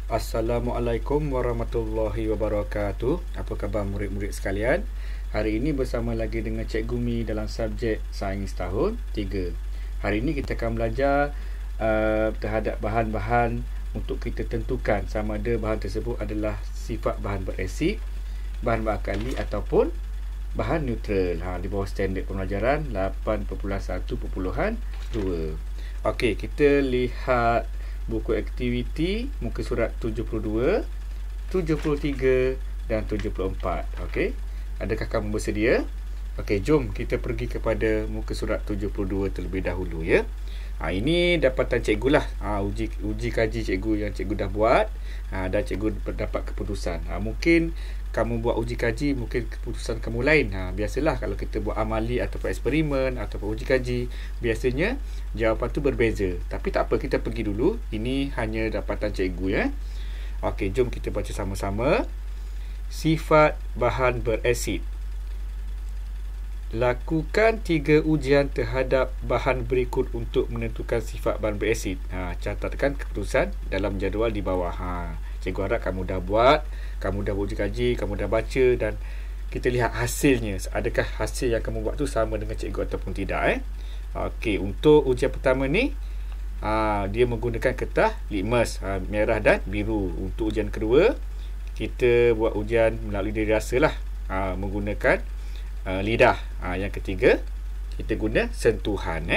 Assalamualaikum warahmatullahi wabarakatuh. Apa khabar murid-murid sekalian? Hari ini bersama lagi dengan Cikgu Mi dalam subjek Sains tahun 3. Hari ini kita akan belajar terhadap bahan-bahan untuk kita tentukan sama ada bahan tersebut adalah sifat bahan berasid, bahan beralkali ataupun bahan neutral. Di bawah standard pembelajaran 8.1.2. Okey, kita lihat buku aktiviti muka surat 72, 73 dan 74. Okey. Adakah kamu bersedia? Okey, jom kita pergi kepada muka surat 72 terlebih dahulu ya. Ini dapatan cikgu lah. Uji kaji cikgu yang cikgu dah buat. Dan cikgu dapat keputusan. Mungkin kamu buat uji kaji, mungkin keputusan kamu lain. Biasalah kalau kita buat amali ataupun eksperimen ataupun uji kaji, biasanya jawapan tu berbeza. Tapi tak apa, kita pergi dulu. Ini hanya dapatan cikgu ya. Okey, jom kita baca sama-sama. Sifat bahan berasid. Lakukan 3 ujian terhadap bahan berikut untuk menentukan sifat bahan berasid. Catatkan keputusan dalam jadual di bawah. Cikgu harap kamu dah buat, kamu dah uji kaji, kamu dah baca dan kita lihat hasilnya. Adakah hasil yang kamu buat tu sama dengan cikgu ataupun tidak Okey, untuk ujian pertama ni dia menggunakan kertas litmus merah dan biru. Untuk ujian kedua, kita buat ujian melalui diri rasa lah, menggunakan lidah. Yang ketiga, kita guna sentuhan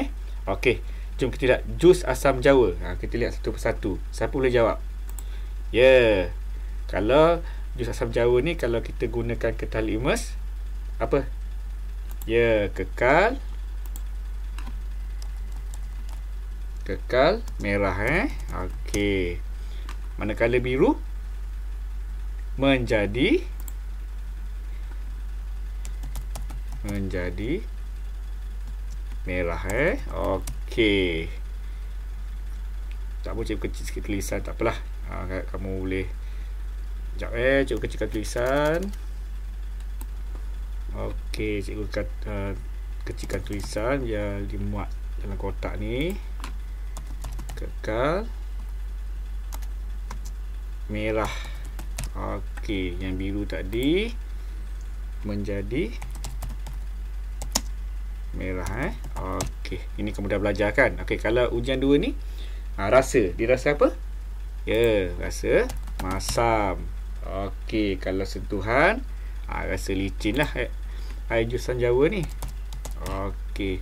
Okey, jom kita lihat jus asam jawa. Kita lihat satu persatu. Siapa boleh jawab? Ya, kalau jus asam jawa ni, kalau kita gunakan kertas litmus, apa? Ya, kekal merah Okey. Manakala biru menjadi merah Okey. Tak boleh cikgu kecil sikit tulisan, tak apalah. Kamu boleh sekejap cikgu kecilkan tulisan. Okey, cikgu kecilkan tulisan biar dimuat dalam kotak ni. Kekal merah. Okey, yang biru tadi menjadi merah Okey, ini kamu dah belajar kan? Okey, kalau ujian 2 ni rasa, dia rasa apa? Ya, rasa masam. Okey, kalau sentuhan rasa licin lah air jusan Jawa ni. Okey,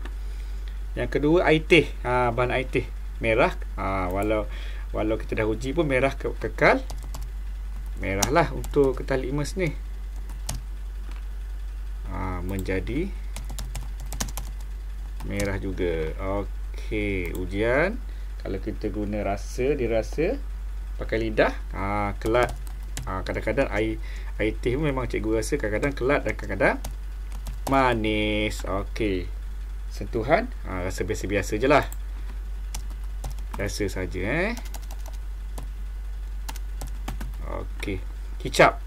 yang kedua air teh. Bahan air teh merah. Walau kita dah uji pun merah kekal merah lah. Untuk kertas litmus ni menjadi merah juga. Okey, ujian kalau kita guna rasa, dirasa pakai lidah, kelat. Kadang-kadang air teh memang cikgu rasa kadang-kadang kelat dan kadang-kadang manis. Okey, sentuhan rasa biasa-biasa je lah, rasa saja Okey, kicap.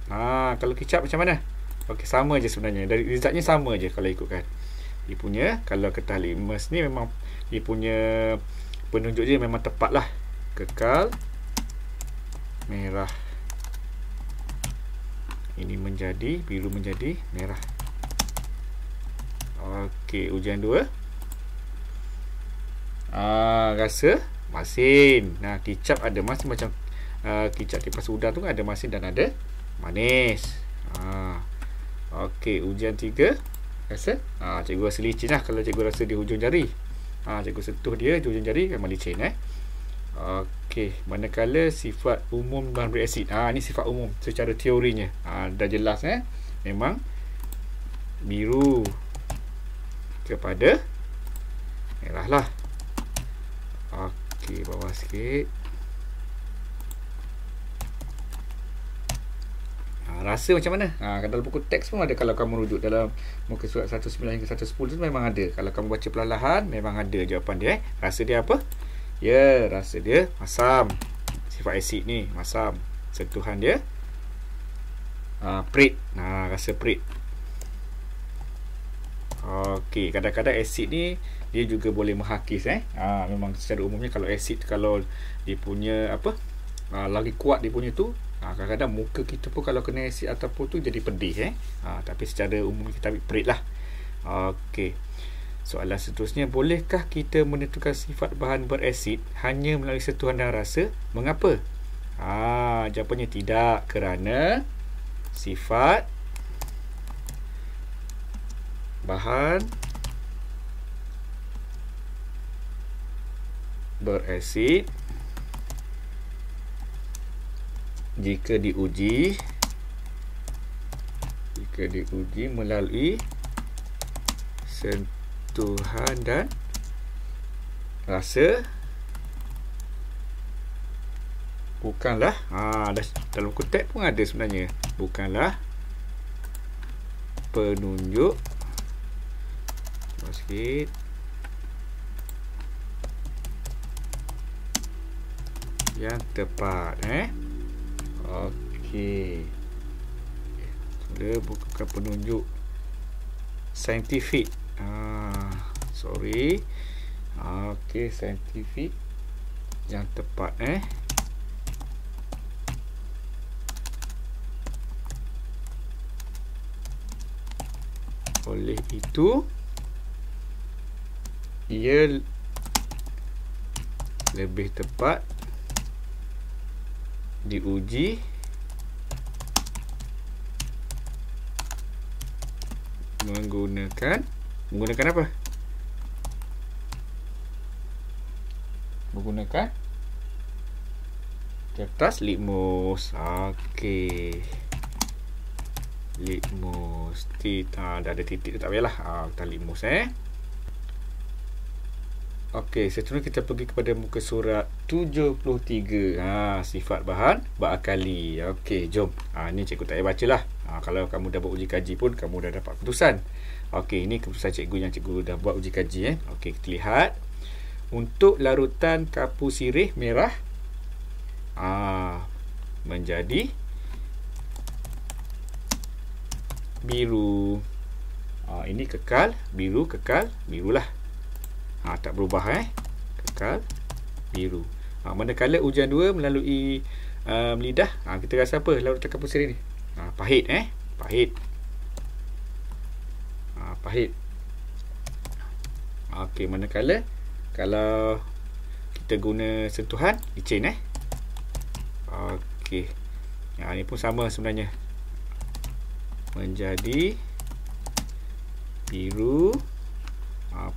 Kalau kicap macam mana? Okey, sama je sebenarnya. Dari resultnya sama je kalau ikutkan. Dia punya, kalau kertas litmus ni memang dia punya penunjuk dia memang tepat lah. Kekal merah. Ini menjadi biru, menjadi merah. Okey, ujian 2. Rasa masin. Kicap ada masin macam kicap kipas udang tu ada masin dan ada manis. Okey, ujian 3. Rasa cikgu rasa licin lah. Kalau cikgu rasa di hujung jari, cikgu sentuh dia di hujung jari memang licin Okey, manakala sifat umum bahan berasid. Ni sifat umum secara teorinya. Dah jelas memang biru kepada merah lah. Okey, bawah sikit. Rasa macam mana? Dalam buku teks pun ada. Kalau kamu rujuk dalam muka surat 19 hingga 110 tu memang ada. Kalau kamu baca perlahan, memang ada jawapan dia Rasa dia apa? Ya, rasa dia masam. Sifat asid ni masam. Sentuhan dia perit. Rasa perit. Okey, kadang-kadang asid ni dia juga boleh menghakis Memang secara umumnya kalau asid, kalau dia punya lagi kuat dia punya tu, kadang-kadang muka kita pun kalau kena asid ataupun tu jadi pedih tapi secara umum kita ambil perit lah. Okey, soalan seterusnya, bolehkah kita menentukan sifat bahan berasid hanya melalui sentuhan dan rasa? Mengapa? Jawapannya tidak, kerana sifat bahan berasid jika diuji melalui sentuhan dan rasa, bukanlah dalam buku teks pun ada sebenarnya, bukanlah penunjuk sikit yang tepat. Okey, bukan penunjuk saintifik. Okey, saintifik yang tepat. Oleh itu, ia lebih tepat diuji menggunakan apa? Menggunakan kertas litmus. Okey, litmus. Dah ada titik tu, tak payahlah. Kita litmus. Okey, seterusnya kita pergi kepada muka surat 73. Sifat bahan berakali. Okey, jom. Ni cikgu tak payah bacalah. Kalau kamu dah buat uji kaji pun, kamu dah dapat keputusan. Okey, ini keputusan cikgu yang cikgu dah buat uji kaji. Okey, kita lihat. Untuk larutan kapur sirih merah menjadi biru. Ini kekal biru, birulah. Tak berubah. Kekal biru. Manakala ujian 2 melalui lidah, kita rasa apa larutan kapur sirih ni? Pahit. Pahit. Okey, manakala kalau kita guna sentuhan, licin. Okey, ini pun sama sebenarnya, menjadi biru.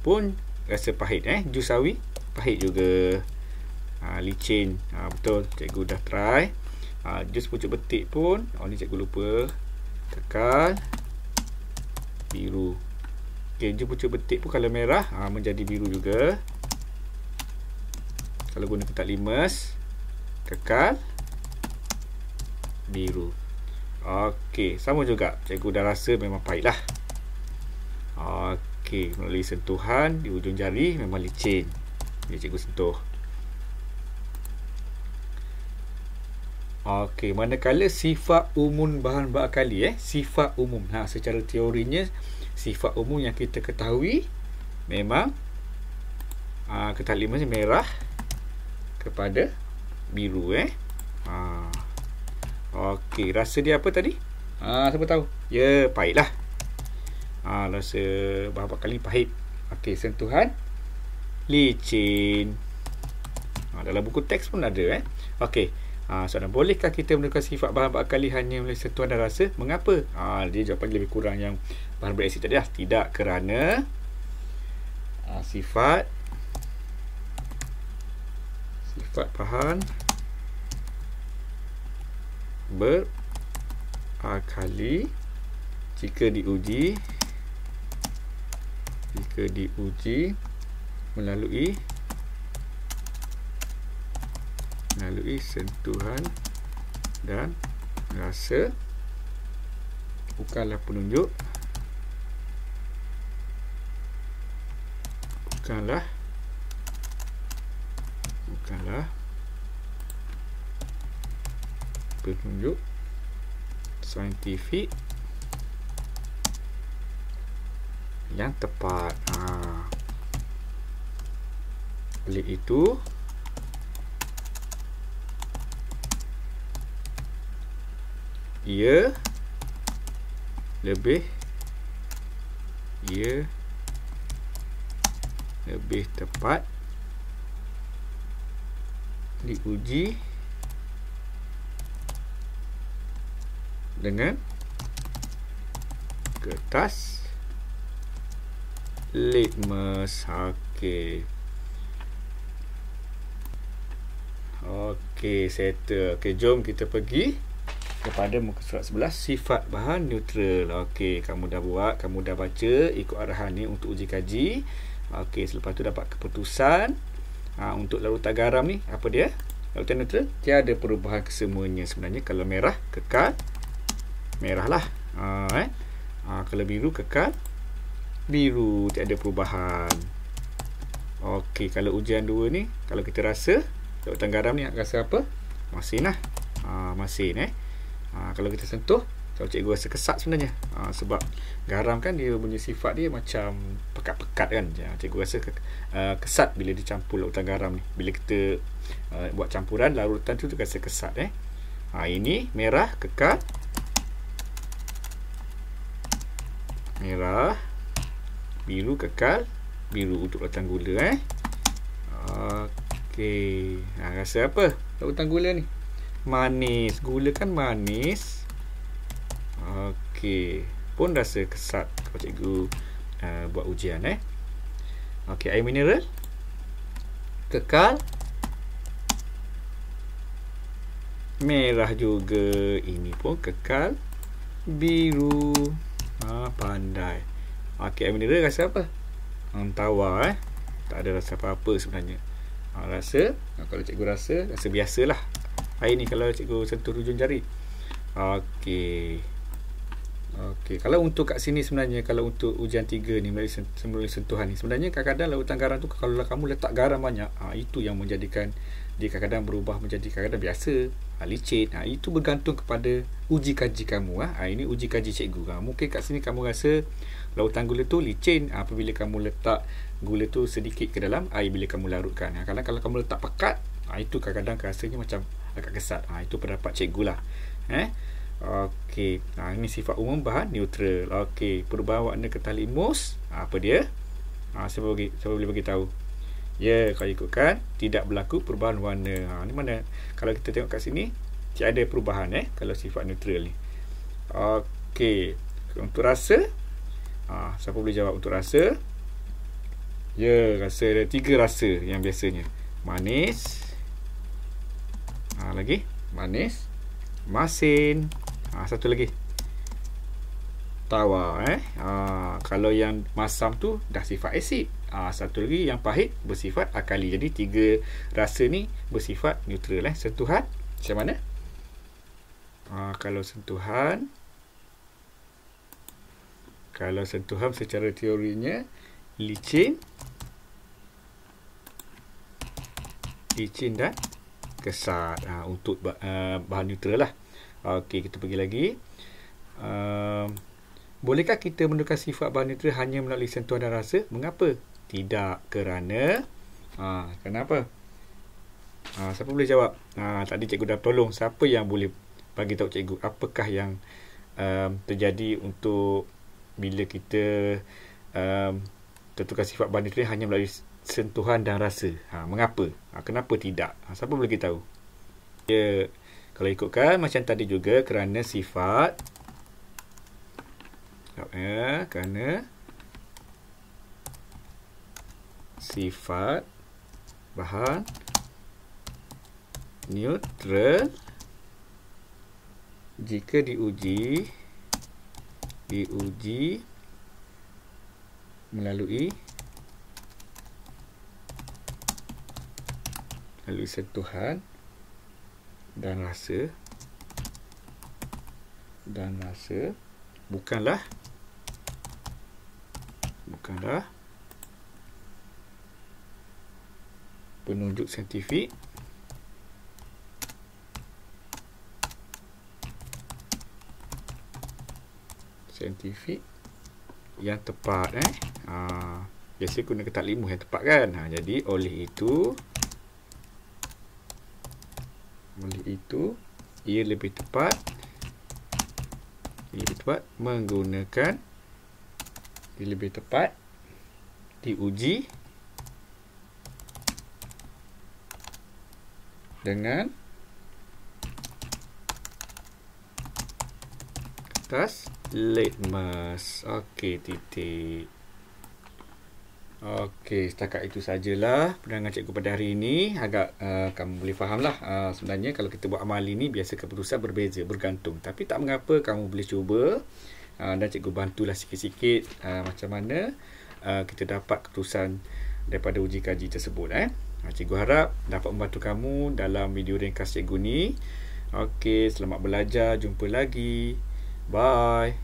Pun rasa pahit. Jus sawi pahit juga. Licin. Betul, cikgu dah try. Jus pucuk betik pun, ni cikgu lupa, kekal biru. Okey, jus pucuk betik pun kalau merah menjadi biru juga. Kalau guna kotak limes, kekal biru. Okey, sama juga, cikgu dah rasa memang pahit lah. Okey, melalui sentuhan di ujung jari memang licin. Ni cikgu sentuh. Okey, manakala sifat umum bahan berakali, sifat umum. Secara teorinya, sifat umum yang kita ketahui memang kotak limes merah kepada biru. Okey, rasa dia apa tadi? Siapa tahu? Ya, pahit lah. Rasa bahan berakali pahit. Okey, sentuhan licin. Dalam buku teks pun ada. Okey, soalan, bolehkah kita menentukan sifat bahan berakali hanya melalui sentuhan dan rasa? Mengapa? Dia jawapan lebih kurang yang bahan berasid tadi lah. Tidak, kerana sifat bahan berakali jika diuji melalui sentuhan dan rasa, bukanlah penunjuk saintifik yang tepat. Oleh itu, ia lebih tepat diuji dengan kertas litmus. Okey, settle. Okey, jom kita pergi kepada muka surat 11, sifat bahan neutral. Okey, kamu dah buat, kamu dah baca ikut arahan ni untuk uji kaji. Okey, selepas tu dapat keputusan. Untuk larutan garam ni, apa dia? Larutan neutral, tiada perubahan kesemuanya. Sebenarnya kalau merah, kekal merah lah. Kalau biru, kekal biru, tiada perubahan. Okey, kalau ujian 2 ni, kalau kita rasa larutan garam ni rasa apa? Masin lah. Masin kalau kita sentuh, kalau cikgu rasa kesat sebenarnya. Sebab garam kan dia punya sifat dia macam pekat-pekat kan. Cikgu rasa kesat bila dicampur larutan garam ni. Bila kita buat campuran larutan tu rasa kesat. Ini merah, kekal merah, biru, kekal biru untuk larutan gula. Okey, rasa apa larutan gula ni? Manis. Gula kan manis. Okey, pun rasa kesat kalau cikgu buat ujian. Okey, air mineral kekal merah juga. Ini pun kekal biru. Pandai. Okey, air mineral rasa apa? Tawar. Tak ada rasa apa-apa sebenarnya. Rasa, kalau cikgu rasa biasalah. Air ni kalau cikgu sentuh hujung jari. Okey, kalau untuk kat sini sebenarnya, kalau untuk ujian 3 ni melalui sentuhan ni, sebenarnya kadang-kadang larutan garam tu kalau kamu letak garam banyak, itu yang menjadikan dia kadang-kadang berubah menjadi kadang-kadang biasa, licin. Itu bergantung kepada uji kaji kamu. Ini uji kaji cikgu. Mungkin kat sini kamu rasa lautan gula tu licin apabila kamu letak gula tu sedikit ke dalam air bila kamu larutkan. Kalau kamu letak pekat, itu kadang-kadang rasanya macam agak kesat. Itu pendapat cikgu lah. Okey, ini sifat umum bahan neutral. Okey, perubahan warna kertas litmus, apa dia? Siapa boleh bagi tahu? Ya, kalau ikutkan tidak berlaku perubahan warna. Ni mana? Kalau kita tengok kat sini tiada perubahan kalau sifat neutral ni. Okey, untuk rasa, siapa boleh jawab untuk rasa? Ya, rasa ada 3 rasa yang biasanya. Manis. Lagi manis, masin. Satu lagi tawar. Kalau yang masam tu dah sifat asid. Satu lagi yang pahit bersifat alkali. Jadi 3 rasa ni bersifat neutral. Sentuhan macam mana? Kalau sentuhan secara teorinya licin dan kesat. Untuk bahan neutral lah. Okey, kita pergi lagi. Bolehkah kita menentukan sifat bahan neutral hanya melalui sentuhan dan rasa? Mengapa? Tidak, kerana kenapa? Siapa boleh jawab? Tadi cikgu dah tolong. Siapa yang boleh bagi tahu cikgu apakah yang terjadi untuk bila kita tentukan sifat bahan neutral hanya melalui sentuhan dan rasa? Mengapa? Kenapa tidak? Siapa boleh tahu? Ya, kalau ikutkan macam tadi juga, kerana sifat bahan neutral jika diuji melalui sentuhan dan rasa bukanlah penunjuk saintifik yang tepat. Biasa guna kertas litmus yang tepat kan. Jadi oleh itu ia lebih tepat lebih tepat menggunakan lebih tepat diuji dengan kertas litmus. Okey, titik. Okey, setakat itu sajalah penerangan cikgu pada hari ini. Agak kamu boleh fahamlah. Sebenarnya kalau kita buat amal ini biasa keputusan berbeza, bergantung. Tapi tak mengapa, kamu boleh cuba dan cikgu bantulah sikit-sikit macam mana kita dapat keputusan daripada uji kaji tersebut. Cikgu harap dapat membantu kamu dalam video ringkas cikgu ni. Okey, selamat belajar. Jumpa lagi. Bye.